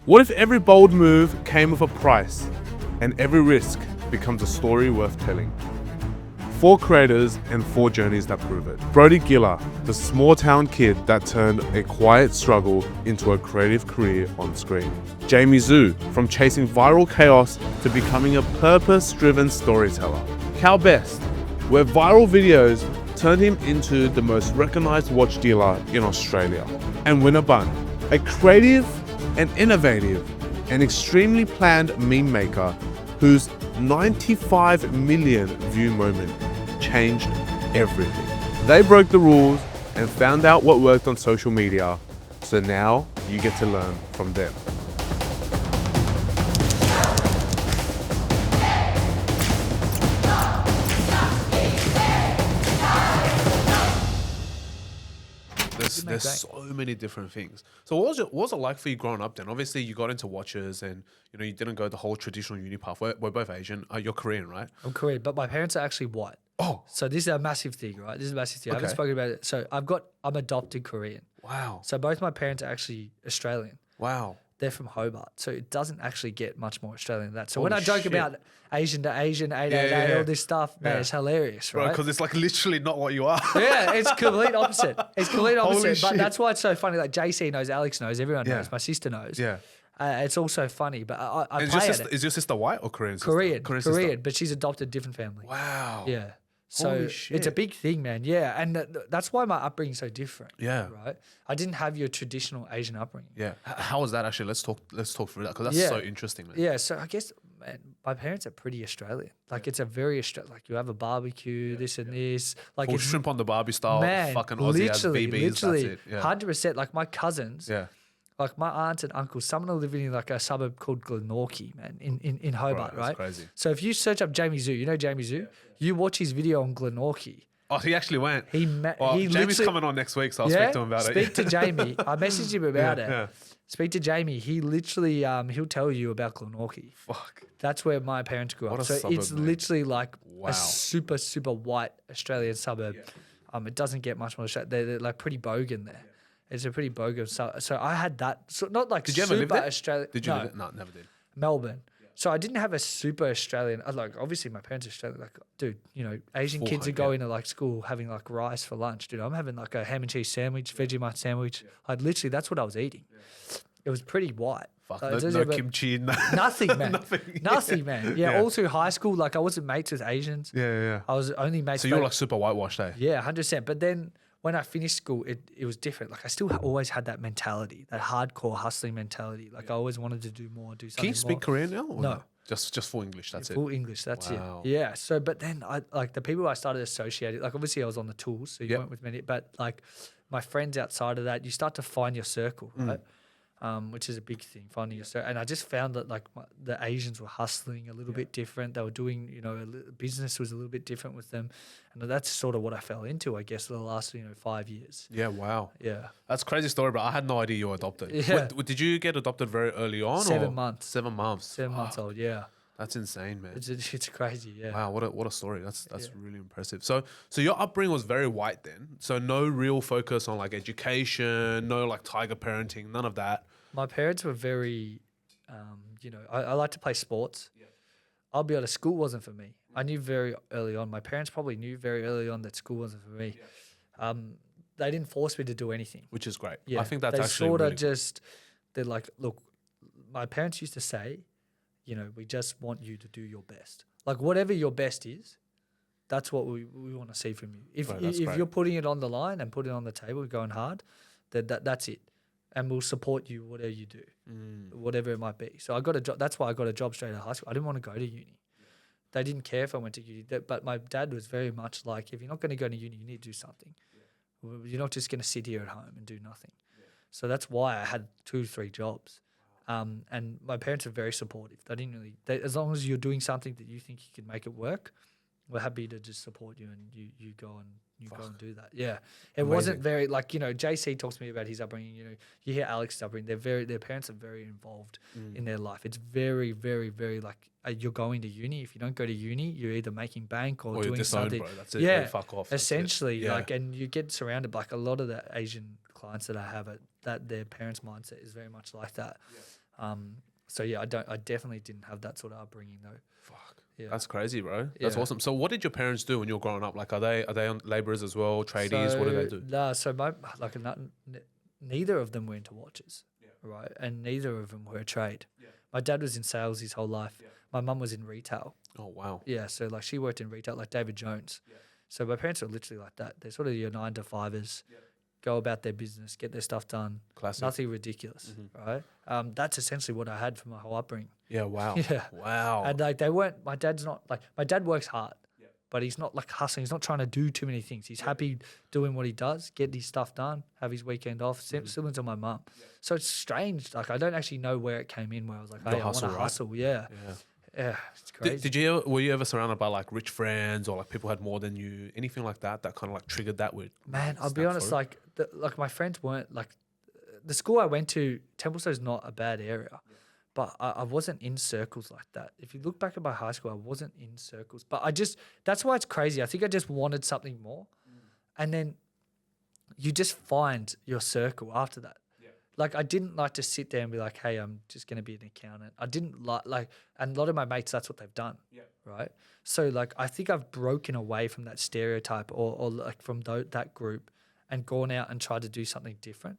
What if every bold move came with a price and every risk becomes a story worth telling? 4 creators and 4 journeys that prove it. Brody Giller, the small town kid that turned a quiet struggle into a creative career on screen. Jamie Zhu, from chasing viral chaos to becoming a purpose-driven storyteller. Cal Best, where viral videos turned him into the most recognized watch dealer in Australia. And Winna Bhun, a creative and innovative and extremely planned meme maker whose 95 million view moment changed everything. They broke the rules and found out what worked on social media, so now you get to learn from them. There's so many different things. So what was it like for you growing up then? Obviously you got into watches and you didn't go the whole traditional uni path. We're both Asian. You're Korean, right? I'm Korean, but my parents are actually white. Oh. So this is a massive thing, right? This is a massive thing. I haven't spoken about it. So I'm adopted Korean. Wow. So both my parents are actually Australian. Wow. They're from Hobart. So it doesn't actually get much more Australian than that. So when I joke about Asian to Asian, 888, all this stuff, man, it's hilarious, right? Because it's like literally not what you are. Yeah, it's complete opposite. It's complete opposite. Holy But shit. that's why it's so funny. Like JC knows, Alex knows, everyone Yeah. knows, my sister knows. Yeah. It's also funny, but I Is play your, at sister, it. is your sister white or Korean sister? Korean, sister. but she's adopted a different family. Wow. Yeah. So Holy it's shit. a big thing, man. Yeah. And that's why my upbringing's so different. Yeah. Right? I didn't have your traditional Asian upbringing. Yeah. How was that actually? Let's talk through that because that's Yeah. so interesting, man. Yeah. So I guess, man, my parents are pretty Australian. Like it's a very Australian, like you have a barbecue, this and this. Like Full it's shrimp on the Barbie style, man, fucking Aussie as BBs, literally, that's it. Yeah. 100%. Like my cousins, Yeah. like my aunts and uncles, some of them live in like a suburb called Glenorchy, man, in Hobart, Bro, that's right? crazy. So if you search up Jamie Zhu, you know Jamie Zhu? You watch his video on Glenorchy. Oh, he actually went. He Jamie's literally- coming on next week, so I'll speak to him about it. Speak to Jamie. I messaged him about it. Yeah. Speak to Jamie. He literally, he'll tell you about Glenorchy. Fuck. That's where my parents grew What up. a So it's suburb, mate. literally like Wow. a super, super white Australian suburb. It doesn't get much more. They're like pretty bogan there. It's a pretty bogan. So I had that. So not like Did you ever live super there? Australian. Did you no, live there? No, never did. Melbourne. So I didn't have a super Australian. Like obviously my parents are Australian. Like, dude, Asian Full kids are hug, going to like school having like rice for lunch. Dude, I'm having like a ham and cheese sandwich, Vegemite sandwich. Like literally, that's what I was eating. It was pretty white. Fuck, Like, no kimchi. Nothing, man. Nothing. Nothing, man. Yeah, Yeah. all through high school, like I wasn't mates with Asians. Yeah. I was only mates. So you were like super whitewashed, eh? yeah, 100%. But then when I finished school, it was different. Like I still always had that mentality, that hardcore hustling mentality. Like I always wanted to do more, do something Can you speak more. Korean now? Or No. Just full English. That's Full it. English, that's Wow. it. Yeah. So, but then I like the people I started associating. Like obviously I was on the tools, so you Yep. weren't with many. But like my friends outside of that, you start to find your circle, Mm. right? Which is a big thing, finding your circle. And I just found that like the Asians were hustling a little bit different. They were doing, business was a little bit different with them, and that's sort of what I fell into, I guess, for the last 5 years. Yeah. Wow. Yeah. That's a crazy story, but I had no idea you were adopted. Yeah. Did you get adopted very early on? 7 or? months. 7 months. 7 months old. Yeah. That's insane, man. It's crazy. Yeah. Wow, what a story. That's really impressive. So your upbringing was very white then. So no real focus on like education, no like tiger parenting, none of that. My parents were very, I like to play sports. I'll be honest, school wasn't for me. I knew very early on. My parents probably knew very early on that school wasn't for me. They didn't force me to do anything. Which is great. Yeah, I think that's they actually sort of really just, they're like, look, my parents used to say, we just want you to do your best. Like whatever your best is, that's what we want to see from you. If Right, that's great. you're putting it on the line and putting it on the table, going hard, that's it. And we'll support you whatever you do, whatever it might be. So I got a job. That's why I got a job straight out of high school. I didn't want to go to uni. They didn't care if I went to uni. But my dad was very much like, if you're not going to go to uni, you need to do something. You're not just going to sit here at home and do nothing. So that's why I had 2-3 jobs. And my parents are very supportive. They didn't really, as long as you're doing something that you think you can make it work, we're happy to just support you and you go and go and do that. Yeah. It wasn't very like, JC talks to me about his upbringing, you hear Alex's upbringing, their parents are very involved in their life. It's very, very, very like you're going to uni. If you don't go to uni, you're either making bank or you're doing disowned, something. bro. That's it. Yeah. Fuck off. That's it. Essentially, Yeah. and you get surrounded by like a lot of the Asian clients that I have that their parents' mindset is very much like that. So yeah, I definitely didn't have that sort of upbringing though. Fuck. Yeah. That's crazy, bro. That's Yeah. awesome. So what did your parents do when you were growing up? Like, are they on laborers as well, tradies? What do they do? Nah, so neither of them were into watches, right? And neither of them were a trade. My dad was in sales his whole life. My mum was in retail. Oh, wow. Yeah, so like she worked in retail, like David Jones. So my parents were literally like that. They're sort of your 9 to 5ers, go about their business, get their stuff done. Classic. Nothing ridiculous, right? That's essentially what I had for my whole upbringing. Yeah, wow. Yeah. Wow. And like they weren't, my dad's not like, my dad works hard, but he's not like hustling. He's not trying to do too many things. He's happy doing what he does, get his stuff done, have his weekend off, similar to my mum. So it's strange. Like I don't actually know where it came in where I was like, hey, I want to hustle. Yeah. Yeah, it's crazy. Were you ever surrounded by like rich friends or like people who had more than you? Anything like that kind of like triggered that with? Man, I'll be honest, like my friends weren't like, the school I went to, Templestowe's not a bad area. But I wasn't in circles like that. If you look back at my high school, I wasn't in circles. But that's why it's crazy. I think I just wanted something more. And then you just find your circle after that. Like I didn't like to sit there and be like, hey, I'm just going to be an accountant. I didn't like, and a lot of my mates, that's what they've done. Right. So like, I think I've broken away from that stereotype or like from that group and gone out and tried to do something different.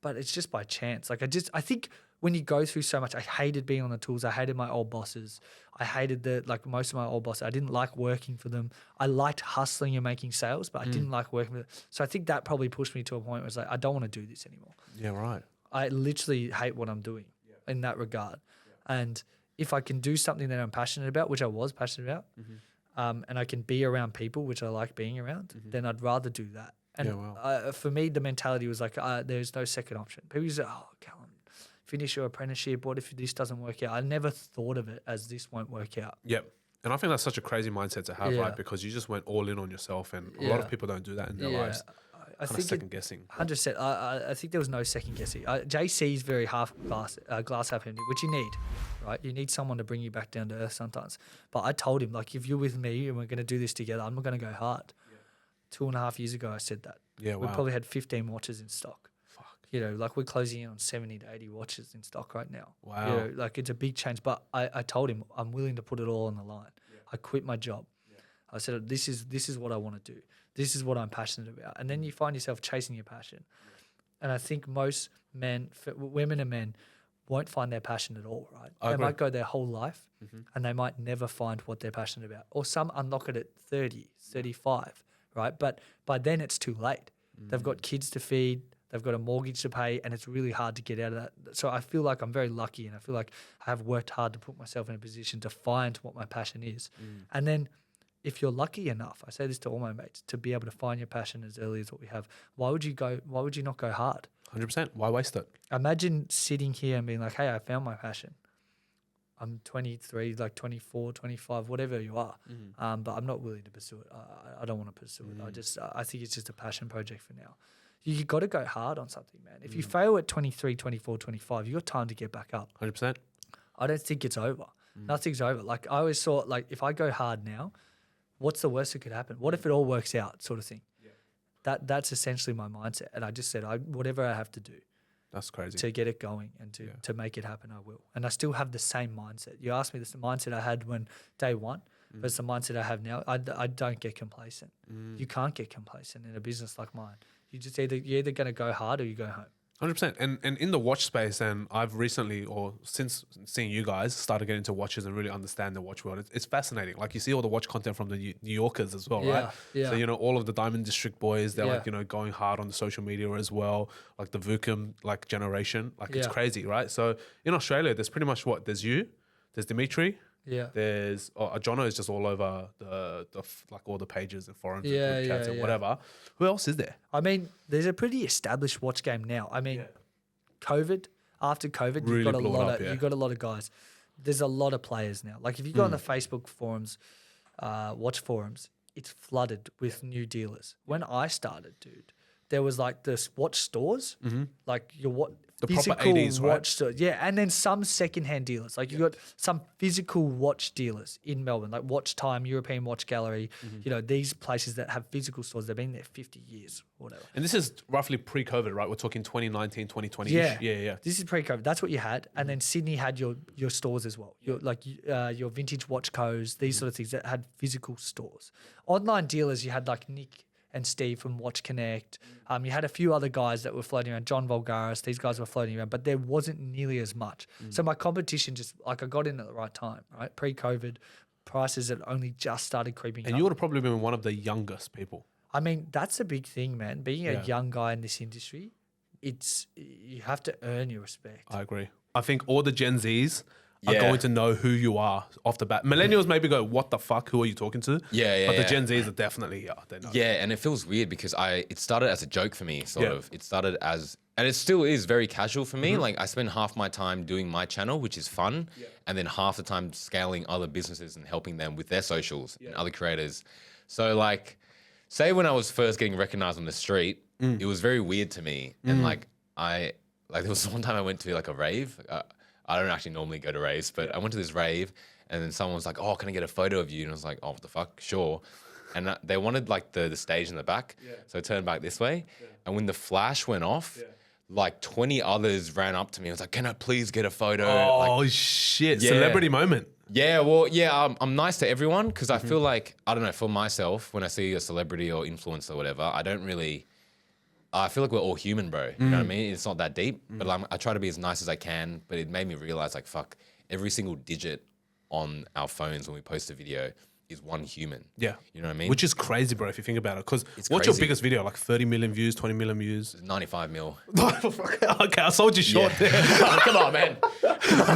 But it's just by chance. Like I think when you go through so much, I hated being on the tools. I hated my old bosses. I hated most of my old bosses. I didn't like working for them. I liked hustling and making sales, but I didn't like working with them. So I think that probably pushed me to a point where it's like, I don't want to do this anymore. Yeah, right. I literally hate what I'm doing in that regard. And if I can do something that I'm passionate about, which I was passionate about, and I can be around people, which I like being around, then I'd rather do that. And for me, the mentality was like, there's no second option. People say, oh, Callum, finish your apprenticeship. What if this doesn't work out? I never thought of it as this won't work out. Yep. And I think that's such a crazy mindset to have, right? Because you just went all in on yourself, and a lot of people don't do that in their lives. I think second guessing. 100%. I think there was no second guessing. JC is very glass half empty, which you need, right? You need someone to bring you back down to earth sometimes. But I told him, like, if you're with me and we're going to do this together, I'm not going to go hard. 2.5 years ago, I said that. Yeah, wow. We probably had 15 watches in stock. You know, like we're closing in on 70 to 80 watches in stock right now. Wow. You know, like it's a big change. But I told him I'm willing to put it all on the line. I quit my job. I said, this is what I want to do. This is what I'm passionate about. And then you find yourself chasing your passion. And I think most women and men won't find their passion at all, right? They might go their whole life and they might never find what they're passionate about. Or some unlock it at 30, 35, right? But by then it's too late. They've got kids to feed. They've got a mortgage to pay, and it's really hard to get out of that. So I feel like I'm very lucky, and I feel like I have worked hard to put myself in a position to find what my passion is. And then if you're lucky enough, I say this to all my mates, to be able to find your passion as early as what we have, why would you not go hard? 100%. Why waste it? Imagine sitting here and being like, hey, I found my passion. I'm 23, like 24, 25, whatever you are. But I'm not willing to pursue it. I don't want to pursue it. I think it's just a passion project for now. You got to go hard on something, man. If you fail at 23, 24, 25, you got time to get back up. 100%. I don't think it's over. Nothing's over. Like I always thought, like if I go hard now, what's the worst that could happen? What if it all works out, sort of thing? That's essentially my mindset. And I just said, whatever I have to do. That's crazy. To get it going and to make it happen, I will. And I still have the same mindset. You asked me this mindset I had when day one, but it's the mindset I have now. I don't get complacent. You can't get complacent in a business like mine. You just you're either going to go hard or you go home. 100%. And in the watch space, and I've recently, or since seeing you guys, started getting into watches and really understand the watch world. It's fascinating. Like you see all the watch content from the New Yorkers as well, right? Yeah. So, you know, all of the Diamond District boys, they're like, you know, going hard on the social media as well. Like the Vukum, like generation, like it's crazy, right? So in Australia, there's pretty much there's you, there's Dimitri. Yeah. There's Jono is just all over the like all the pages and forums and group chats and whatever. Who else is there? I mean, there's a pretty established watch game now. I mean, after COVID, really you've got a lot of guys. There's a lot of players now. Like if you go on the Facebook forums, watch forums, it's flooded with new dealers. When I started, dude, there was like this watch stores, like The proper physical 80s, right? watch stores. Yeah, and then some secondhand dealers. Like you got some physical watch dealers in Melbourne, like Watch Time, European Watch Gallery. You know, these places that have physical stores. They've been there 50 years or whatever. And this is roughly pre-COVID, right? We're talking 2019, 2020-ish. Yeah, Yeah. This is pre-COVID. That's what you had, and then Sydney had your stores as well. Your vintage watch co's, these sort of things that had physical stores. Online dealers, you had like Nick and Steve from Watch Connect. You had a few other guys that were floating around, John Volgaris. These guys were floating around, but there wasn't nearly as much. So my competition just like I got in at the right time, right? Pre-COVID, prices had only just started creeping up. And you would have probably been one of the youngest people. I mean, that's a big thing, man. Being a young guy in this industry, you have to earn your respect. I agree. I think all the Gen Zs are going to know who you are off the bat. Millennials maybe go, what the fuck? Who are you talking to? But the Gen Zs are definitely, they know. Yeah, and it feels weird because it started as a joke for me, sort of. It started as, and it still is very casual for me. Like I spend half my time doing my channel, which is fun, and then half the time scaling other businesses and helping them with their socials and other creators. So like, say when I was first getting recognized on the street, it was very weird to me. And there was one time I went to like a rave. I don't actually normally go to raves, but I went to this rave and then someone was like, oh, can I get a photo of you? And I was like, oh, what the fuck? Sure. And they wanted like the stage in the back. So I turned back this way. And when the flash went off, like 20 others ran up to me. I was like, can I please get a photo? Oh, shit. Celebrity moment. Yeah, well, yeah, I'm nice to everyone because I feel like, I don't know, for myself, when I see a celebrity or influencer or whatever, I feel like we're all human, bro. You know what I mean? It's not that deep, but I try to be as nice as I can. But it made me realize, like, fuck, every single digit on our phones when we post a video is one human. Yeah. You know what I mean? Which is crazy, bro, if you think about it. Because what's your biggest video? Like 30 million views, 20 million views? 95 mil. Okay, I sold you short there. Come on, man.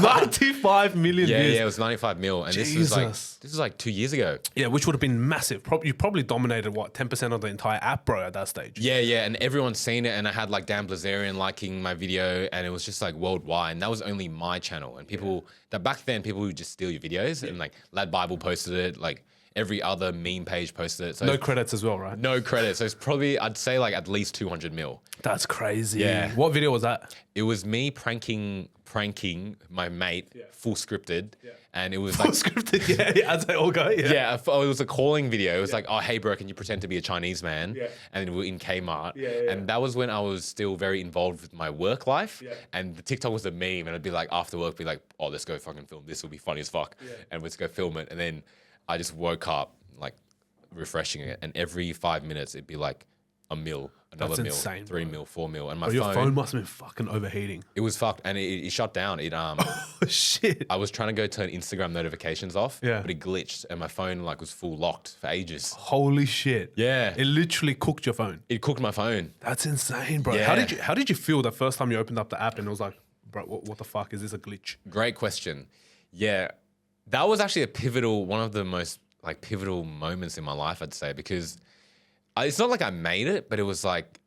95 million views. Yeah, it was 95 mil. And this was like 2 years ago. Yeah, which would have been massive. You probably dominated, 10% of the entire app, bro, at that stage. Yeah, and everyone's seen it. And I had like Dan Blazarian liking my video and it was just like worldwide. And that was only my channel. And people, back then, people would just steal your videos. And like Lad Bible posted it, like every other meme page posted it. So no credits as well, right? No credits. So it's probably, I'd say like at least 200 mil. That's crazy. Yeah. What video was that? It was me pranking my mate, full scripted. Yeah. And it was full like scripted, yeah, as they all go. Yeah. It was a calling video. It was like, oh, hey, bro, can you pretend to be a Chinese man? Yeah. And we were in Kmart. And that was when I was still very involved with my work life. Yeah. And the TikTok was a meme. And I'd be like, after work, be like, oh, let's go fucking film. This will be funny as fuck. Yeah. And let's go film it. And then I just woke up, like, refreshing it. And every 5 minutes, it'd be like a mil, another mil, insane, 3 mil, 4 mil. And your phone must have been fucking overheating. It was fucked. And it shut down. Oh, shit. I was trying to go turn Instagram notifications off, but it glitched. And my phone, like, was full locked for ages. Holy shit. Yeah. It literally cooked your phone. It cooked my phone. That's insane, bro. Yeah. How did you feel the first time you opened up the app and it was like, bro, what the fuck? Is this a glitch? Great question. Yeah. That was actually one of the most like pivotal moments in my life, I'd say, because it's not like I made it, but it was like,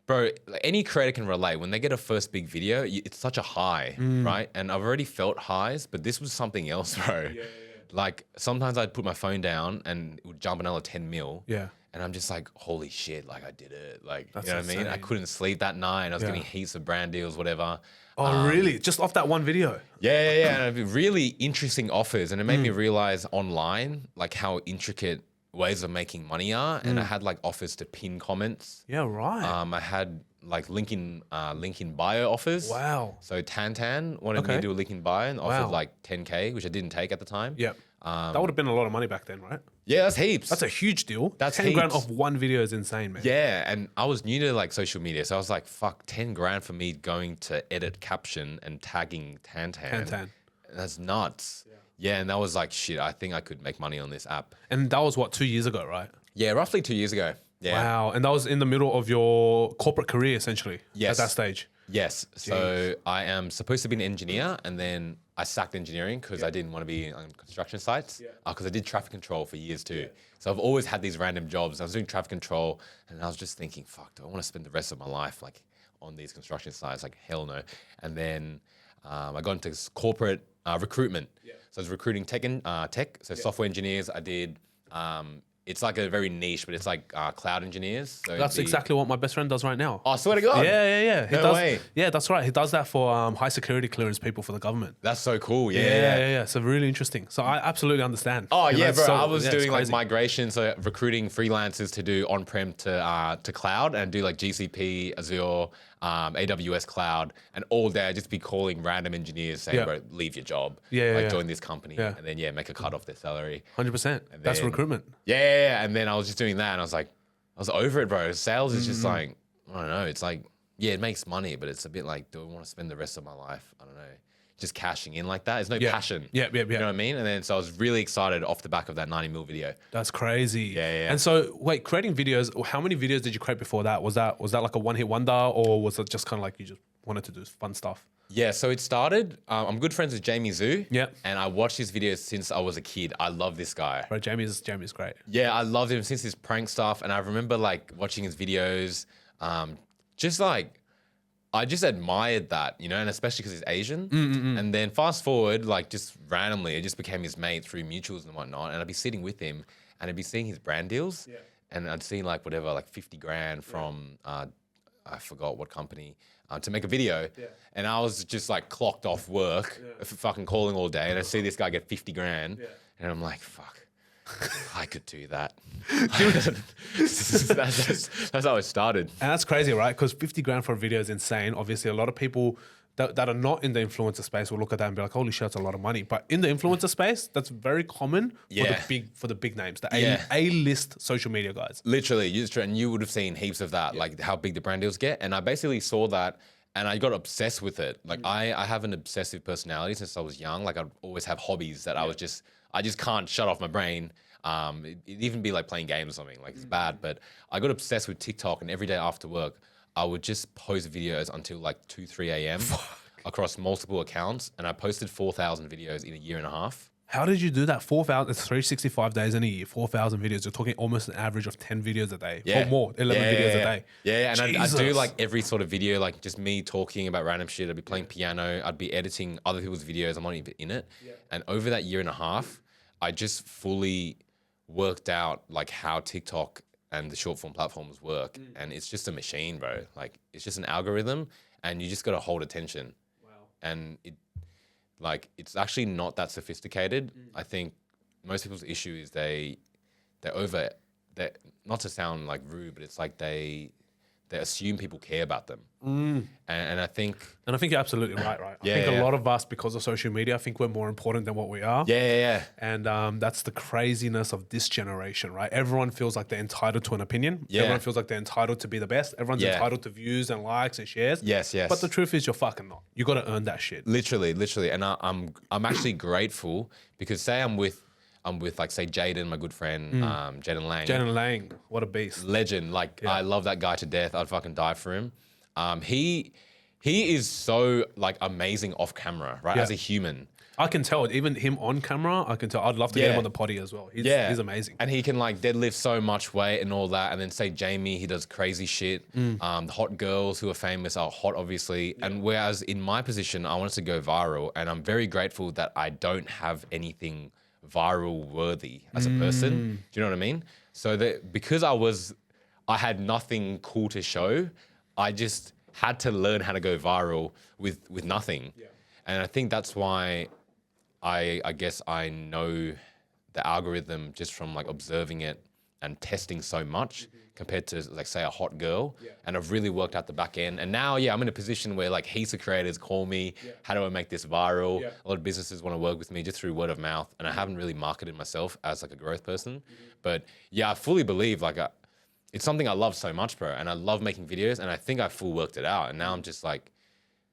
bro, like any creator can relate. When they get a first big video, it's such a high, right? And I've already felt highs, but this was something else, bro. Yeah. Like sometimes I'd put my phone down and it would jump another 10 mil. Yeah. And I'm just like, holy shit, like I did it. Like, that's, you know what I mean? I couldn't sleep that night and I was getting heaps of brand deals, whatever. Oh, really? Just off that one video? Yeah. And really interesting offers. And it made me realize online, like how intricate ways of making money are. And I had like offers to pin comments. Yeah, right. I had like link in bio offers. Wow. So Tan wanted me to do a link in bio and offered like 10K, which I didn't take at the time. Yeah. That would have been a lot of money back then, right? Yeah, that's heaps. That's a huge deal. That's 10 grand off one video is insane, man. Yeah, and I was new to like social media, so I was like, fuck, 10 grand for me going to edit caption and tagging Tan. That's nuts. Yeah, and that was like, shit, I think I could make money on this app. And that was what, 2 years ago, right? Yeah, roughly 2 years ago. Yeah. Wow, and that was in the middle of your corporate career, essentially, at that stage. Yes. Jeez. So I am supposed to be an engineer, and then I sacked engineering because I didn't want to be on construction sites. Because I did traffic control for years too. So I've always had these random jobs. I was doing traffic control, and I was just thinking, fuck, do I want to spend the rest of my life like on these construction sites? Like hell no. And then I got into recruitment. So I was recruiting tech. So software engineers. I did it's like a very niche, but it's like cloud engineers. So That's exactly what my best friend does right now. Oh, I swear to God. Yeah. He No does, way. Yeah, that's right. He does that for high security clearance people for the government. That's so cool. Yeah. So really interesting. So I absolutely understand. Oh You know, yeah, it's bro. so- I was it's doing like crazy. migration, so recruiting freelancers to do on-prem to cloud and do like GCP, Azure, AWS cloud, and all day I'd just be calling random engineers saying, Yeah. bro, leave your job, Yeah, like yeah. join this company, Yeah. and then make a cut off their salary. 100%. That's then- recruitment. Yeah. And then I was just doing that, and I was like, I was over it, bro. Sales is Mm-hmm. just like, I don't know. It's like, yeah, it makes money, but it's a bit like, do I want to spend the rest of my life? I don't know. Just cashing in like that. There's no Yeah. passion. Yeah. You know what I mean? And then so I was really excited off the back of that 90 mil video. That's crazy. Yeah. And so, wait, creating videos. How many videos did you create before that? Was that like a one-hit wonder, or was it just kind of like you just wanted to do fun stuff? Yeah, so it started. I'm good friends with Jamie Zhu. Yeah. And I watched his videos since I was a kid. I love this guy. Right, Jamie's great. Yeah, I loved him since his prank stuff. And I remember like watching his videos. Just like, I just admired that, you know, and especially because he's Asian. And then fast forward, like just randomly, it just became his mate through mutuals and whatnot. And I'd be sitting with him and I'd be seeing his brand deals. Yeah. And I'd see like whatever, like 50 grand from, I forgot what company, to make a video. Yeah. And I was just like clocked off work, fucking calling all day. And I see this guy get 50 grand. Yeah. And I'm like, fuck. I could do that. That's how it started. And that's crazy, right? Because 50 grand for a video is insane. Obviously, a lot of people that are not in the influencer space will look at that and be like, holy shit, that's a lot of money. But in the influencer space, that's very common for the big names, the A-list social media guys. Literally, and you would have seen heaps of that, like how big the brand deals get. And I basically saw that and I got obsessed with it. Like I have an obsessive personality since I was young. Like I'd always have hobbies that I just can't shut off my brain. It'd even be like playing games or something, like it's bad. But I got obsessed with TikTok, and every day after work, I would just post videos until like 2, 3 a.m. across multiple accounts. And I posted 4,000 videos in a year and a half. How did you do that? 4,000, it's 365 days in a year, 4,000 videos. You're talking almost an average of 10 videos a day or more, 11 videos a day. Yeah, and I'd do Jesus. like every sort of video, like just me talking about random shit. I'd be playing piano. I'd be editing other people's videos. I'm not even in it. Yeah. And over that year and a half, I just fully worked out like how TikTok and the short form platforms work. And it's just a machine, bro. Like it's just an algorithm and you just got to hold attention. Wow. And it's actually not that sophisticated. I think most people's issue is they not to sound like rude, but it's like they assume people care about them. And I think you're absolutely right. I think a lot of us, because of social media, I think we're more important than what we are. Yeah. And that's the craziness of this generation, right? Everyone feels like they're entitled to an opinion. Yeah. Everyone feels like they're entitled to be the best. Everyone's entitled to views and likes and shares. Yes. But the truth is, you're fucking not. You got to earn that shit. Literally. And I'm actually grateful because say I'm with like say Jaden, my good friend, Jaden Lang. Jaden Lang, what a beast. Legend. Like I love that guy to death. I'd fucking die for him. He is so like amazing off camera, right? As a human. I can tell. Even him on camera, I can tell. I'd love to get him on the potty as well. He's amazing. And he can like deadlift so much weight and all that. And then say Jamie, he does crazy shit. The hot girls who are famous are hot, obviously. Yeah. And whereas in my position, I wanted to go viral. And I'm very grateful that I don't have anything viral worthy as a person. Do you know what I mean? So that because I had nothing cool to show, I just had to learn how to go viral with nothing. Yeah. And I think that's why I guess I know the algorithm just from like observing it and testing so much compared to like say a hot girl. Yeah. And I've really worked out the back end. And now, I'm in a position where like heaps of creators call me, how do I make this viral? Yeah. A lot of businesses want to work with me just through word of mouth. And I haven't really marketed myself as like a growth person. But I fully believe like it's something I love so much, bro. And I love making videos and I think I full worked it out. And now I'm just like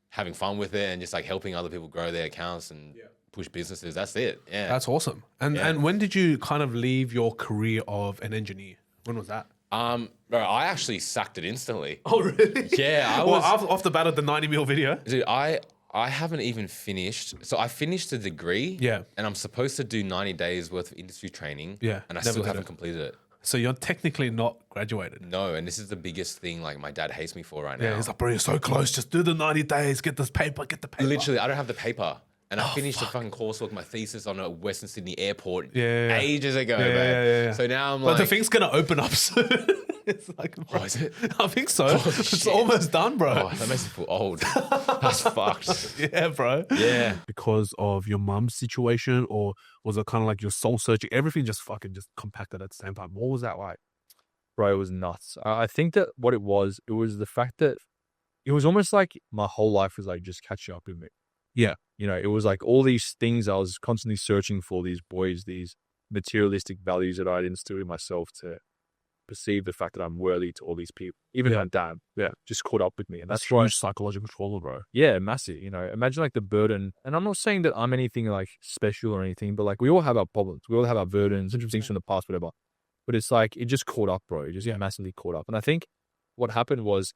having fun with it and just like helping other people grow their accounts and push businesses. That's it. Yeah. That's awesome. And when did you kind of leave your career of an engineer? When was that? Bro, I actually sacked it instantly. Oh, really? Yeah. Off the bat of the 90 mil video? Dude, I haven't even finished. So I finished the degree. Yeah. And I'm supposed to do 90 days worth of industry training. Yeah. And I still haven't completed it. So you're technically not graduated. No, and this is the biggest thing like my dad hates me for right now. Yeah, he's like, bro, you're so close. Just do the 90 days. Get the paper. Literally, I don't have the paper. And I finished a fucking coursework, my thesis on a Western Sydney airport Yeah. ages ago, Yeah, man. yeah. So now I'm But like, the thing's gonna open up soon. It's like, bro, oh, is it? I think so. Oh, It's shit. almost done, bro. Oh, that makes me feel old. That's fucked. Yeah, bro. Yeah. Because of your mum's situation, or was it kind of like your soul searching? Everything just fucking just compacted at the same time. What was that like? Bro, it was nuts. I think that what it was the fact that it was almost like my whole life was like just catching up with me. Yeah. You know, it was like all these things I was constantly searching for, these buoys, these materialistic values that I'd instilled in myself to perceive the fact that I'm worthy to all these people. Even my dad, just caught up with me. And That's that's why, huge psychological trauma, bro. yeah, massive. You know, imagine like the burden. And I'm not saying that I'm anything like special or anything, but like we all have our problems. We all have our burdens, things from the past, whatever. But it's like, it just caught up, bro. It just massively caught up. And I think what happened was,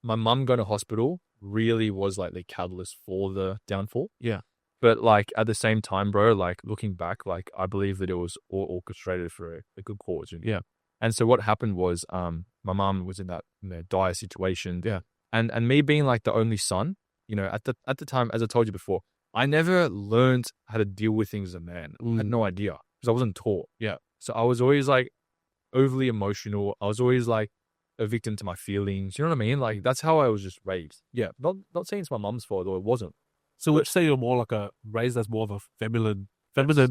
my mum going to hospital really was like the catalyst for the downfall. Yeah. But like at the same time, bro, like looking back, like I believe that it was all orchestrated for a good cause. Yeah. And so what happened was, my mum was in that dire situation. Yeah. And me being like the only son, you know, at the time, as I told you before, I never learned how to deal with things as a man. I had no idea because I wasn't taught. Yeah. So I was always like overly emotional. I was always like a victim to my feelings. You know what I mean? Like that's how I was just raised. Yeah. Not saying it's my mum's fault, or it wasn't. So let's say you're more like raised as more of a feminine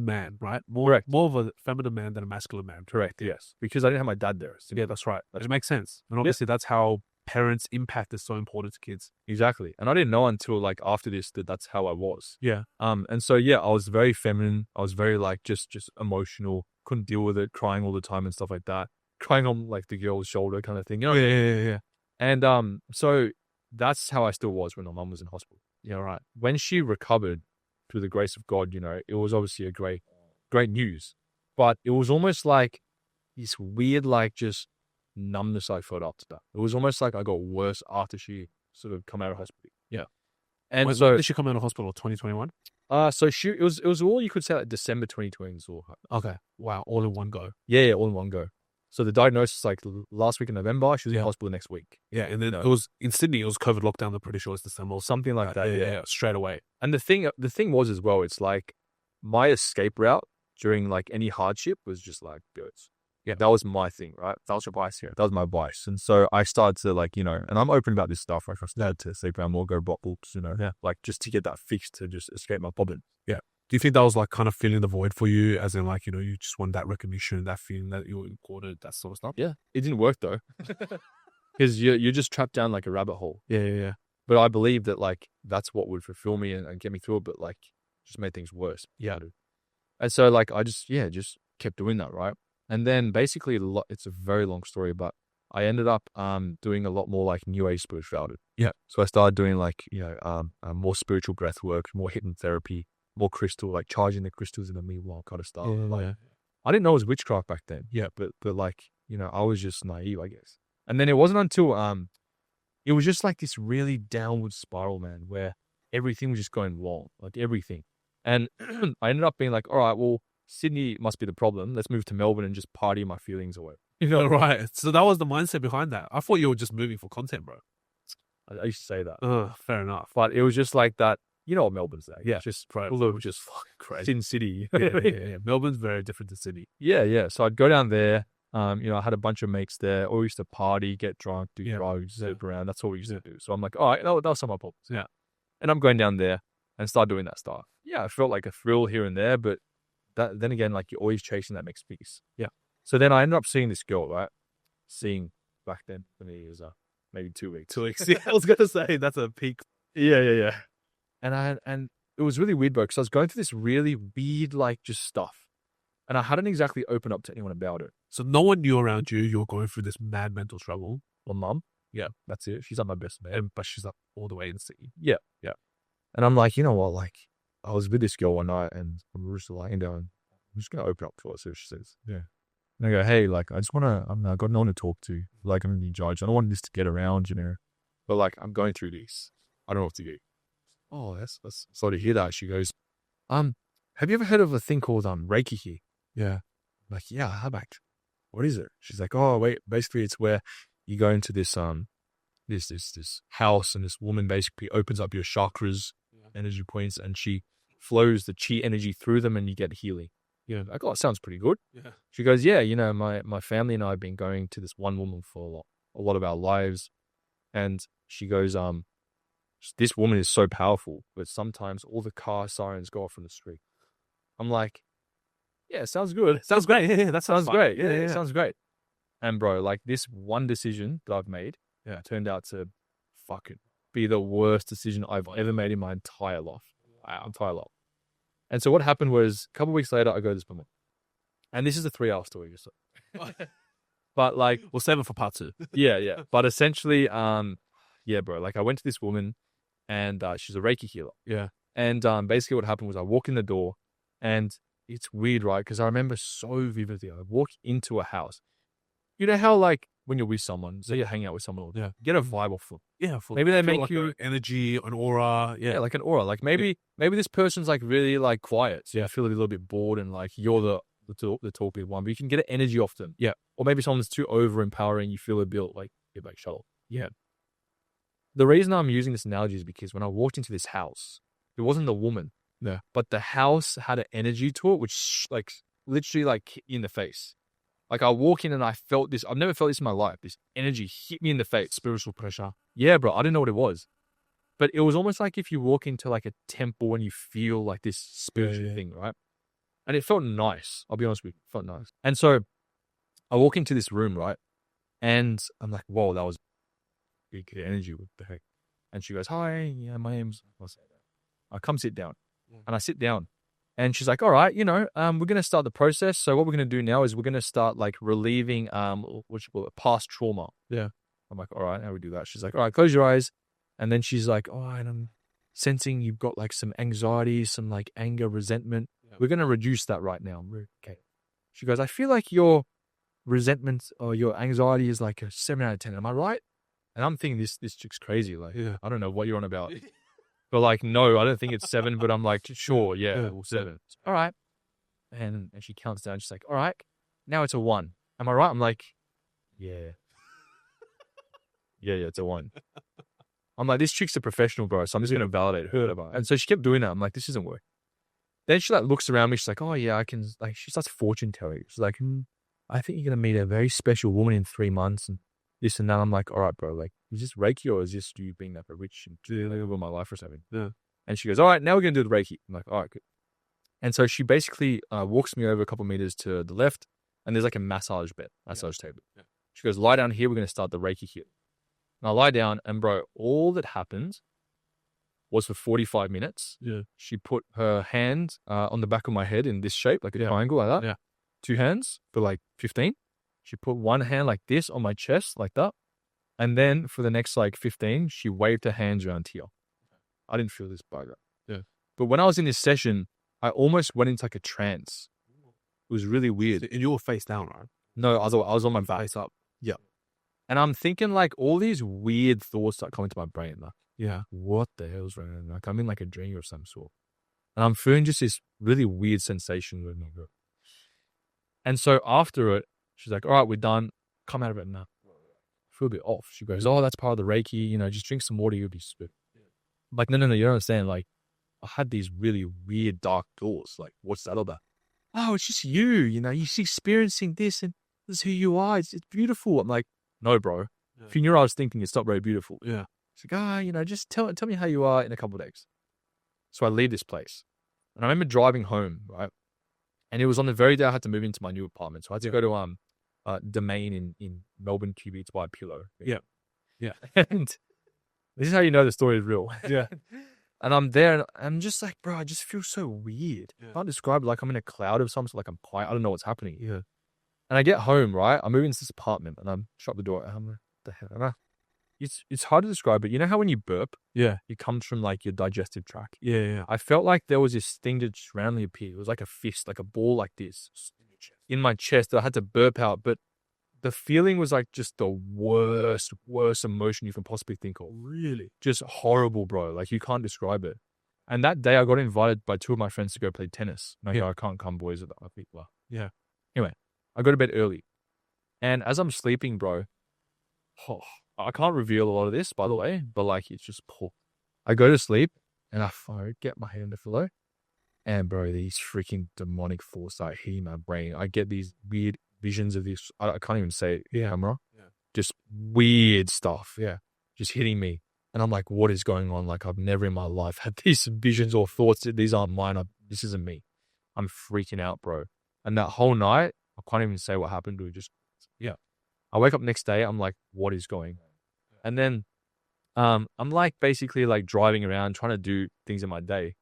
man, right? Correct. More of a feminine man than a masculine man. Correct. Yes. Because I didn't have my dad there. So Yeah, that's right. It makes sense. And obviously that's how parents' impact is so important to kids. exactly. And I didn't know until like after this that that's how I was. Yeah. And so yeah, I was very feminine. I was very like just emotional. Couldn't deal with it, crying all the time and stuff like that. Crying on like the girl's shoulder kind of thing. You know? Yeah. And so that's how I still was when my mum was in hospital. Yeah, right. When she recovered, through the grace of God, you know, it was obviously a great news. But it was almost like this weird, like just numbness I felt after that. It was almost like I got worse after she sort of come out of hospital. Yeah. And When so did she come out of hospital? 2021? so it was all you could say like December 2020. Okay. Wow. All in one go. Yeah, all in one go. So the diagnosis like last week in November, she was in Yeah. hospital next week. Yeah. And then No. it was in Sydney, it was COVID lockdown. I'm pretty sure it's December or Something like that. Yeah. Straight away. And the thing was as well, it's like my escape route during like any hardship was just like birds. Yeah, that was my thing, right? That was your bias here. That was my vice. And so I started to like, you know, and I'm open about this stuff. Like I started to sleep around more, go books, you know, like just to get that fixed to just escape my problem. Do you think that was like kind of filling the void for you, as in like, you know, you just want that recognition, that feeling that you were important, that sort of stuff? Yeah. It didn't work though. Because you're just trapped down like a rabbit hole. Yeah. But I believe that like that's what would fulfill me and get me through it, but like just made things worse. Yeah. And so like I just kept doing that, right? And then basically it's a very long story, but I ended up doing a lot more like new age spirituality. Yeah. So I started doing like, you know, more spiritual breath work, more hypnotherapy, more crystal, like charging the crystals in the meanwhile kind of stuff. Yeah. I didn't know it was witchcraft back then. Yeah. But like, you know, I was just naive, I guess. And then it wasn't until it was just like this really downward spiral, man, where everything was just going wrong, like everything. And I ended up being like, all right, well, Sydney must be the problem. Let's move to Melbourne and just party my feelings away. You know, right. So that was the mindset behind that. I thought you were just moving for content, bro. I used to say that. Fair enough. But it was just like that. You know what Melbourne's like. Yeah. It's just Right. full of just fucking Crazy. Sin City. Yeah. Melbourne's very different to Sydney. Yeah. So I'd go down there. You know, I had a bunch of mates there. All used to party, get drunk, do Yeah. drugs, Yeah. sleep around. That's all we used to do. So I'm like, all right, that was some of my problems. Yeah. And I'm going down there and start doing that stuff. Yeah, I felt like a thrill here and there, but then again, like you're always chasing that next piece. Yeah. So then I ended up seeing this girl, right? Seeing back then for me it was maybe 2 weeks. 2 weeks. Yeah, I was gonna say that's a peak. Yeah. And it was really weird, bro, because I was going through this really weird, like, just stuff. And I hadn't exactly opened up to anyone about it. So no one knew around you. You're going through this mad mental struggle. My mum, Yeah. that's it. She's like my best man. But she's up all the way in Sydney. Yeah. And I'm like, you know what? Like, I was with this girl one night and we were just lying down. I'm just going to open up to her, see what she says. Yeah. And I go, hey, like, I just want to, I've got no one to talk to. Like, I'm being judged. I don't want this to get around, you know. But, like, I'm going through this. I don't know what to do. Oh, that's sorry to hear that. She goes, have you ever heard of a thing called Reiki here? Yeah. I'm like, yeah, I have actually. What is it? She's like, oh, wait, basically it's where you go into this, this house and this woman basically opens up your chakras energy points, and she flows the chi energy through them, and you get healing. You know, like, oh, it sounds pretty good. Yeah. She goes, yeah, you know, my family and I have been going to this one woman for a lot of our lives, and she goes, this woman is so powerful, but sometimes all the car sirens go off from the street. I'm like, yeah, sounds good. Sounds great. Yeah, that Sounds fun. great. Yeah, it sounds great. And bro, like this one decision that I've made, turned out to fucking be the worst decision I've ever made in my entire life. And so what happened was a couple of weeks later, I go to this woman, and this is a 3-hour story, just but like We'll save it for part 2. yeah. But essentially, yeah, bro, like I went to this woman, and she's a Reiki healer. Yeah. And basically what happened was I walk in the door, and it's weird, right? Because I remember so vividly. I walk into a house. You know how like when you're with someone, say you're hanging out with someone, get a vibe off them. Yeah. Maybe they feel make like you an energy, an aura. yeah, like an aura. Like maybe this person's like really like quiet, so you feel a little bit bored, and like you're the talkative one, but you can get an energy off them. Yeah. Or maybe someone's too over empowering. You feel a bit like you're like shut up. Yeah. The reason I'm using this analogy is because when I walked into this house, it wasn't the woman. Yeah. But the house had an energy to it, which like literally like hit me in the face. Like I walk in and I felt this. I've never felt this in my life. This energy hit me in the face. Spiritual pressure. Yeah, bro. I didn't know what it was. But it was almost like if you walk into like a temple and you feel like this spiritual thing, right? And it felt nice. I'll be honest with you. It felt nice. And so I walk into this room, right? And I'm like, whoa, that was big energy. What the heck? And she goes, hi, yeah, my name's... I come sit down. And I sit down. And she's like, all right, you know, we're going to start the process. So what we're going to do now is we're going to start like relieving, what you call it, past trauma. Yeah. I'm like, all right, how do we do that? She's like, all right, close your eyes. And then she's like, oh, and I'm sensing you've got like some anxiety, some like anger, resentment. Yeah. We're going to reduce that right now. Okay. She goes, I feel like your resentment or your anxiety is like a 7 out of 10. Am I right? And I'm thinking this chick's crazy. Like, I don't know what you're on about. But like, no, I don't think it's 7, but I'm like, sure, yeah, well, 7. All right. And she counts down. She's like, all right, now it's a 1. Am I right? I'm like, yeah. yeah, it's a 1. I'm like, this chick's a professional, bro. So I'm just going to validate her. And so she kept doing that. I'm like, this isn't working. Then she like looks around me. She's like, oh yeah, I can, like, she starts fortune telling. She's like, I think you're going to meet a very special woman in 3 months and this and that. I'm like, all right, bro, like, is this Reiki or is this you being that rich and live with my life or something? Yeah. And she goes, all right, now we're going to do the Reiki. I'm like, all right, good. And so she basically walks me over a couple meters to the left and there's like a massage table. Yeah. She goes, lie down here. We're going to start the Reiki here. And I lie down and bro, all that happened was for 45 minutes. Yeah. She put her hand on the back of my head in this shape, like a triangle like that. Yeah. 2 hands for like 15. She put one hand like this on my chest, like that. And then for the next like 15, she waved her hands around here. I didn't feel this bugger. Yeah. But when I was in this session, I almost went into like a trance. It was really weird. And you were face down, right? No, I was on my back. Face up. Yeah. And I'm thinking like all these weird thoughts start coming to my brain. Like, yeah, what the hell's wrong? Like I'm in like a dream of some sort. And I'm feeling just this really weird sensation with my girl. And so after it, she's like, all right, we're done. Come out of it now. I feel a bit off. She goes, oh, that's part of the Reiki. You know, just drink some water. You'll be spit. I'm like, no, you don't understand. Like, I had these really weird, dark thoughts. Like, what's that all about? Oh, it's just you. You know, you're experiencing this and this is who you are. It's beautiful. I'm like, no, bro. Yeah. If you knew what I was thinking, it's not very beautiful. Yeah. She's like, you know, just tell me how you are in a couple of days. So I leave this place. And I remember driving home, right? And it was on the very day I had to move into my new apartment. So I had to go to Domain in Melbourne QB to buy a pillow. Yeah. Yeah. And this is how you know the story is real. Yeah. And I'm there and I'm just like, bro, I just feel so weird. Yeah. I can't describe it, like I'm in a cloud of some sort, like I'm quiet. I don't know what's happening. Yeah. And I get home, right? I move into this apartment and I'm shut the door. I'm like, what the hell? It's hard to describe, but you know how when you burp, it comes from like your digestive tract. Yeah. I felt like there was this thing that just randomly appeared. It was like a fist, like a ball like this in my chest that I had to burp out. But the feeling was like just the worst emotion you can possibly think of. Really? Just horrible, bro. Like you can't describe it. And that day I got invited by 2 of my friends to go play tennis. No, I can't come, boys. I think, well, yeah. Anyway, I go to bed early. And as I'm sleeping, bro, I can't reveal a lot of this, by the way, but like it's just poor. I go to sleep And I get my head on the pillow, and bro, these freaking demonic thoughts start hitting my brain. I get these weird visions of this. I can't even say it. Yeah, camera. Yeah. Just weird stuff. Yeah, just hitting me, and I'm like, what is going on? Like I've never in my life had these visions or thoughts. These aren't mine. This isn't me. I'm freaking out, bro. And that whole night, I can't even say what happened to it. Just yeah. I wake up next day. I'm like, what is going on? And then I'm like basically like driving around trying to do things in my day.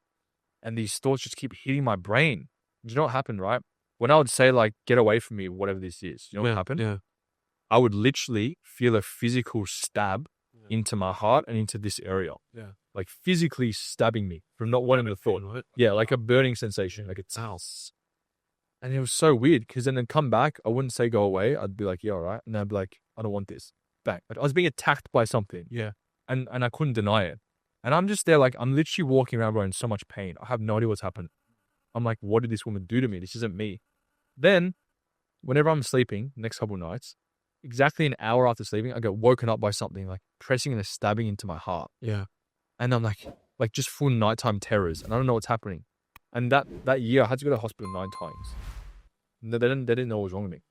And these thoughts just keep hitting my brain. Do you know what happened, right? When I would say like, get away from me, whatever this is, you know what happened? Yeah. I would literally feel a physical stab into my heart and into this area. Yeah. Like physically stabbing me from not wanting the thought. Right? Yeah, like a burning sensation, like it's and it was so weird because then come back, I wouldn't say go away. I'd be like, yeah, all right. And I'd be like, I don't want this. Bang. Like I was being attacked by something. Yeah. And I couldn't deny it. And I'm just there like, I'm literally walking around bro in so much pain. I have no idea what's happened. I'm like, what did this woman do to me? This isn't me. Then, whenever I'm sleeping, next couple of nights, exactly an hour after sleeping, I get woken up by something like pressing and stabbing into my heart. Yeah. And I'm like just full nighttime terrors. And I don't know what's happening. And that year, I had to go to the hospital 9 times. They didn't know what was wrong with me.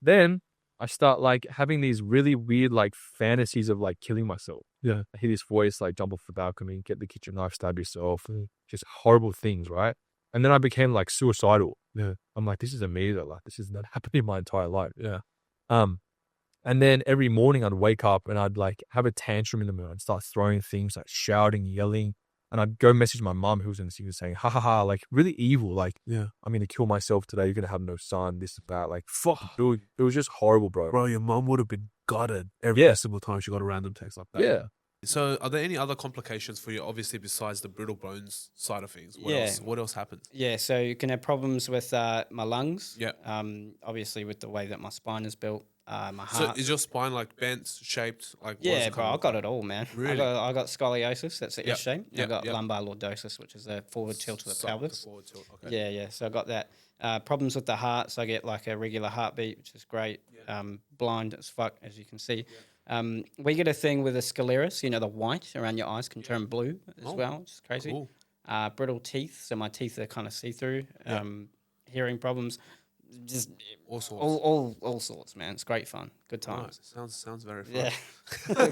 Then I start like having these really weird like fantasies of like killing myself. Yeah. I hear this voice like jump off the balcony, get the kitchen knife, stab yourself, just horrible things, right? And then I became like suicidal. Yeah. I'm like, this isn't me though. Like this is not happening my entire life. Yeah. And then every morning I'd wake up and I'd like have a tantrum in the mood. I'd start throwing things, like shouting, yelling. And I'd go message my mom who was in the secret saying, ha ha ha, like really evil. Like, Yeah. I'm going to kill myself today. You're going to have no son, this and that. Like, fuck, dude. It was just horrible, bro. Bro, your mom would have been gutted every single time she got a random text like that. Yeah. So, are there any other complications for you, obviously, besides the brittle bones side of things? What else happens? Yeah, so you can have problems with my lungs. Yeah. Obviously, with the way that my spine is built, my So, heart. is your spine like bent, shaped? Like, what does Yeah, it bro, come I with? got it all, man. Really? I got scoliosis, that's the Yep, S shape. I yep, got yep. lumbar lordosis, which is a forward tilt of the So, like pelvis. the forward tilt. Okay. Yeah, yeah. So I got that. Problems with the heart, so I get like a regular heartbeat, which is great. Blind as fuck, as you can see. We get a thing with a sclerosis, you know, the white around your eyes can turn blue as well, which is crazy. Cool. Brittle teeth, so my teeth are kind of see-through. Hearing problems, just All sorts. all sorts, man. It's great fun, good times. Nice. Sounds very fun. Yeah,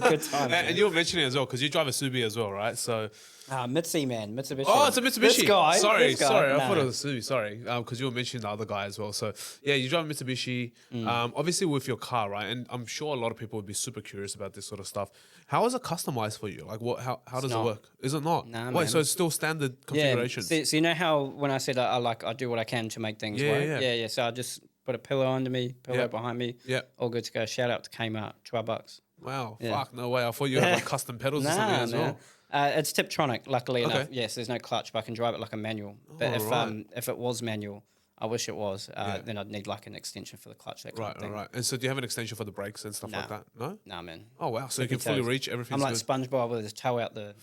good times. And you were mentioning as well because you drive a Subi as well, right? So Mitsubishi, man, Mitsubishi. oh, it's a Mitsubishi. This guy. Sorry. I Nah. thought it was a Subi. Sorry, because you were mentioning the other guy as well. So yeah, you drive a Mitsubishi. Obviously with your car, right? And I'm sure a lot of people would be super curious about this sort of stuff. How is it customized for you? Like what? How does it not. work? Is it not? Nah, Wait, man. so it's still standard configuration? Yeah. So you know how when I said I do what I can to make things work. Yeah. So I just put a pillow under me, pillow Yeah. behind me. Yeah. All good to go. Shout out to Kmart, $12. Wow. Yeah. Fuck. No way. I thought you had like custom pedals or something as well. It's Tiptronic, luckily enough. Okay. Yes, there's no clutch, but I can drive it like a manual. But right. if it was manual, I wish it was. Then I'd need like an extension for the clutch. That kind of thing. Right. And so do you have an extension for the brakes and stuff like that? No. Nah, man. Oh wow. So you can fully toes. reach everything. I'm like SpongeBob with his toe out the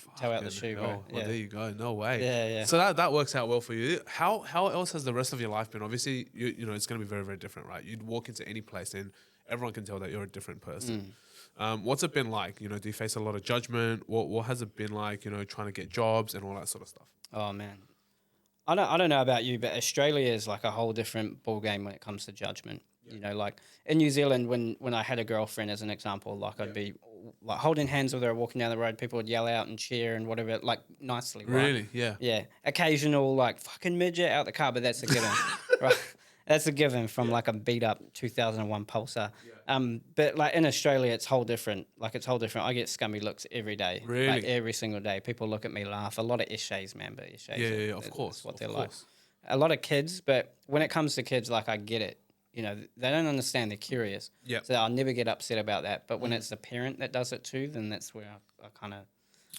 shoe, bro. Oh, well, there you go. No way. Yeah. So that works out well for you. How else has the rest of your life been? Obviously, you know it's going to be very, very different, right? You'd walk into any place and everyone can tell that you're a different person. What's it been like? You know, do you face a lot of judgment? What has it been like? You know, trying to get jobs and all that sort of stuff. Oh man, I don't know about you, but Australia is like a whole different ball game when it comes to judgment. You know, like in New Zealand, when I had a girlfriend, as an example, like I'd be like holding hands with her, walking down the road, people would yell out and cheer and whatever, like nicely. Right? Really? Yeah. Yeah. Occasional like fucking midget out the car, but that's a given, right? That's a given from like a beat up 2001 Pulsar. But like in Australia, it's whole different. Like it's whole different. I get scummy looks every day. Really? Like every single day. People look at me, laugh. A lot of ishays, man, but ishays. Yeah, of course. That's what of they're course. like. A lot of kids, but when it comes to kids, like I get it. You know, they don't understand. They're curious. Yeah. So I'll never get upset about that. But when it's the parent that does it too, then that's where I kind of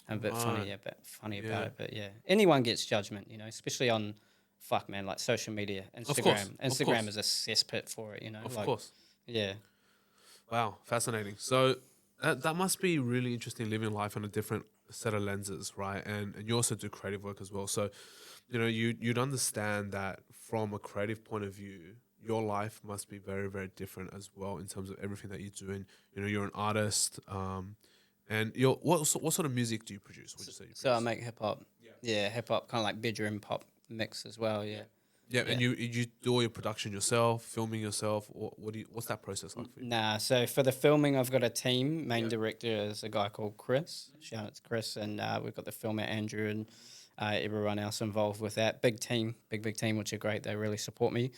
am a bit funny about it. But yeah, anyone gets judgment, you know, especially on, fuck man, like social media, Instagram. course. Instagram is a cesspit for it, you know. Of like, course. Yeah. Wow, fascinating. So that must be really interesting living life on a different set of lenses, right? And you also do creative work as well. So, you know, you'd understand that from a creative point of view, your life must be very, very different as well in terms of everything that you're doing. You know, you're an artist, and what sort of music do you produce? Would you say? So I make hip hop. Yeah. Yeah, hip hop, kind of like bedroom pop mix as well. Yeah. Yeah, and you do all your production yourself, filming yourself, or what's that process like for you? Nah, so for the filming, I've got a team. Main director is a guy called Chris. Shout out to Chris, and we've got the filmer Andrew and everyone else involved with that. Big team, big team, which are great. They really support me.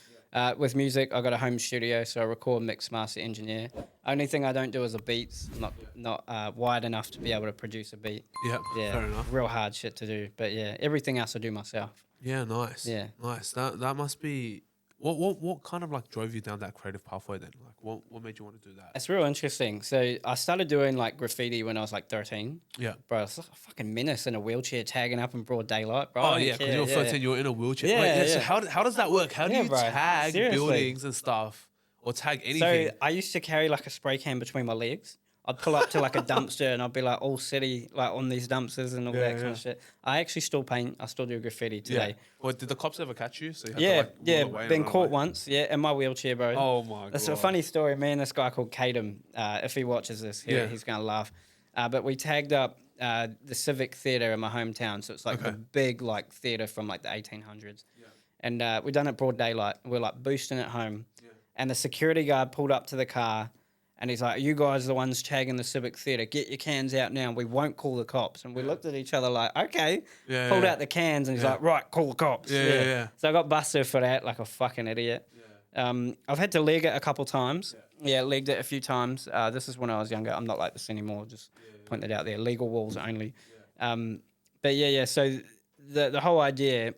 With music, I got a home studio, so I record, mix, master, engineer. Only thing I don't do is the beats. I'm not wide enough to be able to produce a beat. Yeah, Yeah, fair enough. real hard shit to do. But yeah, everything else I do myself. Yeah, nice. Yeah. Nice. That must be what kind of like drove you down that creative pathway then? Like what made you want to do that? It's real interesting. So I started doing like graffiti when I was like 13. Yeah. Bro, I was like a fucking menace in a wheelchair tagging up in broad daylight, bro. I Oh didn't yeah, because care. you were 13, you were in a wheelchair. Yeah, Wait, so yeah. how does that work? How do Yeah, you bro. tag Seriously. buildings and stuff, or tag anything? So I used to carry like a spray can between my legs. I'd pull up to like a dumpster and I'd be like all city, like on these dumpsters and all that kind of shit. I actually still paint. I still do graffiti today. Well, did the cops ever catch you? So you had Yeah, to, like, roll away and been run caught away? once. Yeah, in my wheelchair, bro. Oh my god. It's a funny story. Me and this guy called Kadem, if he watches this, he's going to laugh. But we tagged up the Civic Theatre in my hometown. So it's like the big like theatre from like the 1800s. Yeah. And we done it broad daylight. We're like boosting it home. Yeah. And the security guard pulled up to the car and he's like, you guys are the ones tagging the Civic Theatre. Get your cans out now. We won't call the cops. And we looked at each other like, okay. Yeah, Pulled yeah. out the cans and he's like, right, call the cops. Yeah. So I got busted for that like a fucking idiot. I've had to leg it a couple times. Yeah, legged it a few times. This is when I was younger. I'm not like this anymore. Just point that out there. Legal walls only. But yeah. So the whole idea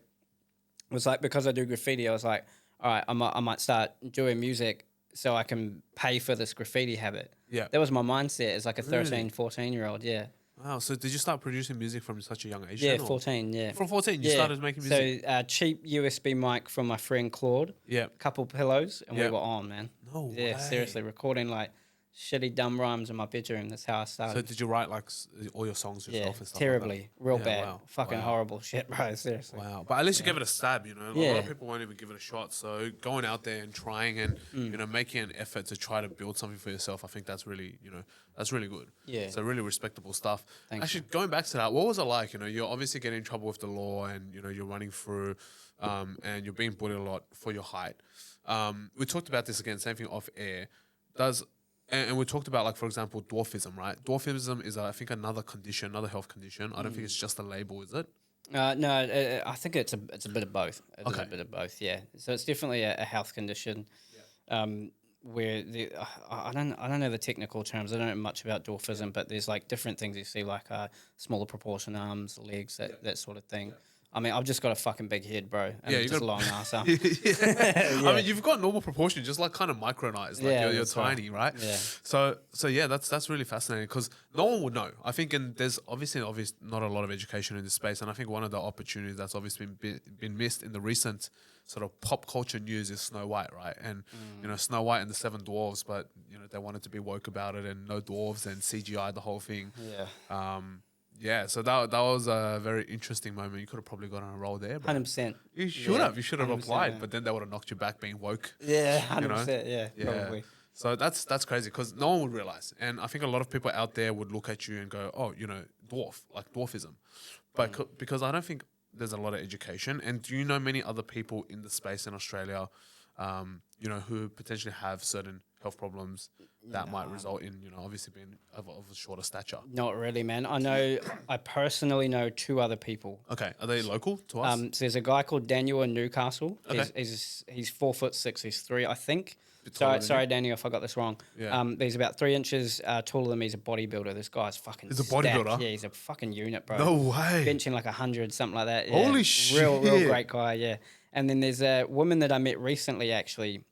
was like, because I do graffiti, I was like, all right, I might start doing music so I can pay for this graffiti habit. Yeah. That was my mindset as like a 13, 14-year-old. Yeah. Wow. So did you start producing music from such a young age? Yeah, then, or- 14. Yeah. From 14, you started making music. So cheap USB mic from my friend Claude. Yeah. Couple pillows, and we Yeah. were on, man. No Yeah, way. seriously, recording like shitty dumb rhymes in my bedroom. That's how I started. So did you write like all your songs yourself yeah, and stuff? terribly, Like real Yeah, bad, wow. fucking Wow. horrible shit, bro. Seriously. that? Wow. But at least you gave it a stab, you know. A lot Yeah. of people won't even give it a shot. So going out there and trying and you know making an effort to try to build something for yourself, I think that's really that's really good. Yeah. So really respectable stuff. Thank Actually, going back to that, what was it like? You know, you're obviously getting in trouble with the law, and you know you're running through, and you're being bullied a lot for your height. We talked about this again, same thing off air. And we talked about, like, for example, dwarfism, right? Dwarfism is, I think, another condition, another health condition. I don't think it's just a label, is it? No, I think it's a bit of both. It's Okay. a bit of both, yeah. So it's definitely a health condition. Where I don't know the technical terms. I don't know much about dwarfism, but there's like different things you see, like smaller proportion arms, legs, that sort of thing. I mean, I've just got a fucking big head, bro, and Yeah, you just got- a long ass arm. I mean, you've got normal proportion, just like kind of micronized. Like Yeah, you're that's right. tiny, right? Yeah. So yeah, that's really fascinating because no one would know. I think, and there's obviously not a lot of education in this space, and I think one of the opportunities that's obviously been missed in the recent sort of pop culture news is Snow White, right? And you know, Snow White and the Seven Dwarves, but you know, they wanted to be woke about it and no dwarves and CGI the whole thing. Yeah, Yeah, so that was a very interesting moment. You could have probably got on a roll there, but 100%. you should have. You should have 100%, applied, yeah. but then they would have knocked you back being woke. Yeah, You 100%. know? Yeah, probably. So that's crazy because no one would realize, and I think a lot of people out there would look at you and go, "Oh, you know, dwarfism," but because I don't think there's a lot of education. And do you know many other people in the space in Australia, you know, who potentially have certain health problems that might result in, you know, obviously being of a shorter stature? Not really, man. I personally know two other people. Okay, are they local to us? So there's a guy called Daniel in Newcastle. Okay. He's 4'6". He's 3, I think. taller Sorry, than Daniel, if I got this wrong. Yeah. He's about 3 inches taller than me. He's a bodybuilder. This guy's fucking. He's a stacked. bodybuilder? Yeah, he's a fucking unit, bro. No way. Benching like 100, something like that. Yeah. Holy Real shit. great guy. Yeah. And then there's a woman that I met recently, actually.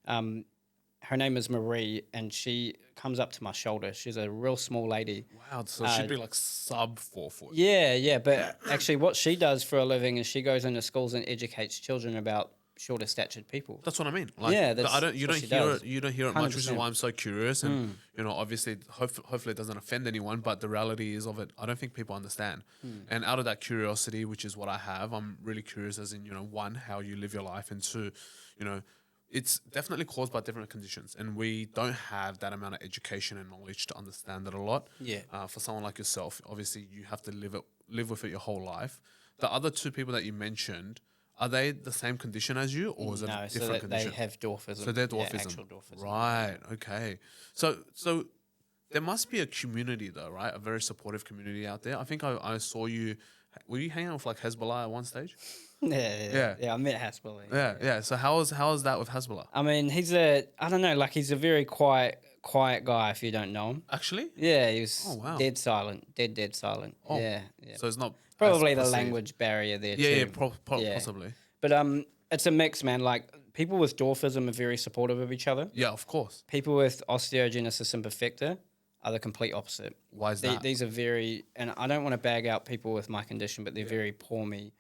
Her name is Marie, and she comes up to my shoulder. She's a real small lady. Wow, so she'd be like sub 4 foot. Yeah, but actually what she does for a living is she goes into schools and educates children about shorter statured people. That's what I mean. Like, Yeah, that's you what don't she hear does. it. You don't hear it much, which is 100%. why I'm so curious. And you know, obviously, hopefully, it doesn't offend anyone. But the reality is of it, I don't think people understand. And out of that curiosity, which is what I have, I'm really curious. As in, you know, one, how you live your life, and two, you know, it's definitely caused by different conditions, and we don't have that amount of education and knowledge to understand it a lot. Yeah. For someone like yourself, obviously, you have to live with it your whole life. the other two people that you mentioned, are they the same condition as you, or is it No, a so different that condition? they have dwarfism. So they're Yeah, dwarfism. actual dwarfism. Right. Okay. So there must be a community though, right? A very supportive community out there. I think I saw you. Were you hanging out with like Hezbollah at one stage? Yeah. I met Hasbulla. Yeah. So how is that with Hezbollah? I mean, I don't know, like he's a very quiet guy if you don't know him. Actually. Yeah, he was Oh, wow. dead silent, dead silent. Oh. Yeah. So it's not Probably as the perceived. language barrier there Yeah. too. Yeah. Yeah. Possibly. But it's a mix, man. Like people with dwarfism are very supportive of each other. Yeah. Of course. People with osteogenesis imperfecta are the complete opposite. Why is that? These are very, and I don't want to bag out people with my condition, but they're very poor me.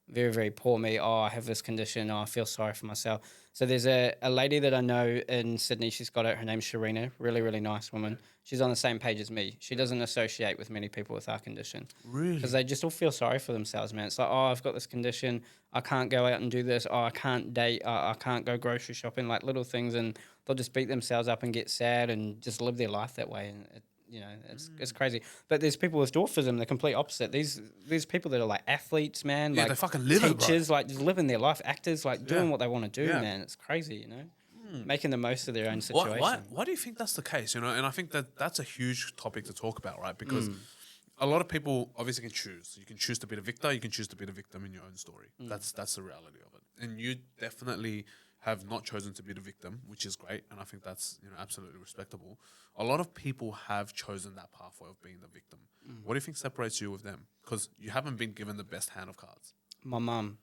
Very, very poor me. Oh, I have this condition. Oh, I feel sorry for myself. So there's a lady that I know in Sydney. She's got it. Her name's Sharina. Really, really nice woman. She's on the same page as me. She doesn't associate with many people with our condition. Really? Because they just all feel sorry for themselves, man. It's like, oh, I've got this condition. I can't go out and do this. Oh, I can't date. I can't go grocery shopping. Like little things. And they'll just beat themselves up and get sad and just live their life that way. And it's crazy. But there's people with dwarfism, the complete opposite. These people that are like athletes, man. Yeah, like they fucking live it, bro. teachers, like just living their life. Actors, like doing what they want to do, Yeah. man. It's crazy, making the most of their own situation. Why do you think that's the case? And I think that's a huge topic to talk about, right? Because a lot of people obviously can choose. You can choose to be the victor. You can choose to be the victim in your own story. That's the reality of it. And you definitely have not chosen to be the victim, which is great, and I think that's absolutely respectable. A lot of people have chosen that pathway of being the victim. What do you think separates you with them? Because you haven't been given the best hand of cards. My mum.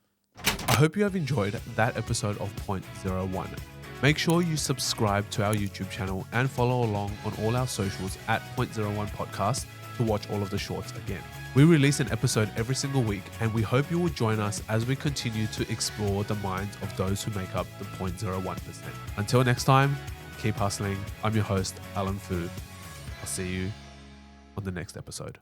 I hope you have enjoyed that episode of Point 01. Make sure you subscribe to our YouTube channel and follow along on all our socials at Point 01 Podcast to watch all of the shorts again. We release an episode every single week, and we hope you will join us as we continue to explore the minds of those who make up the 0.01%. Until next time, keep hustling. I'm your host, Alan Fu. I'll see you on the next episode.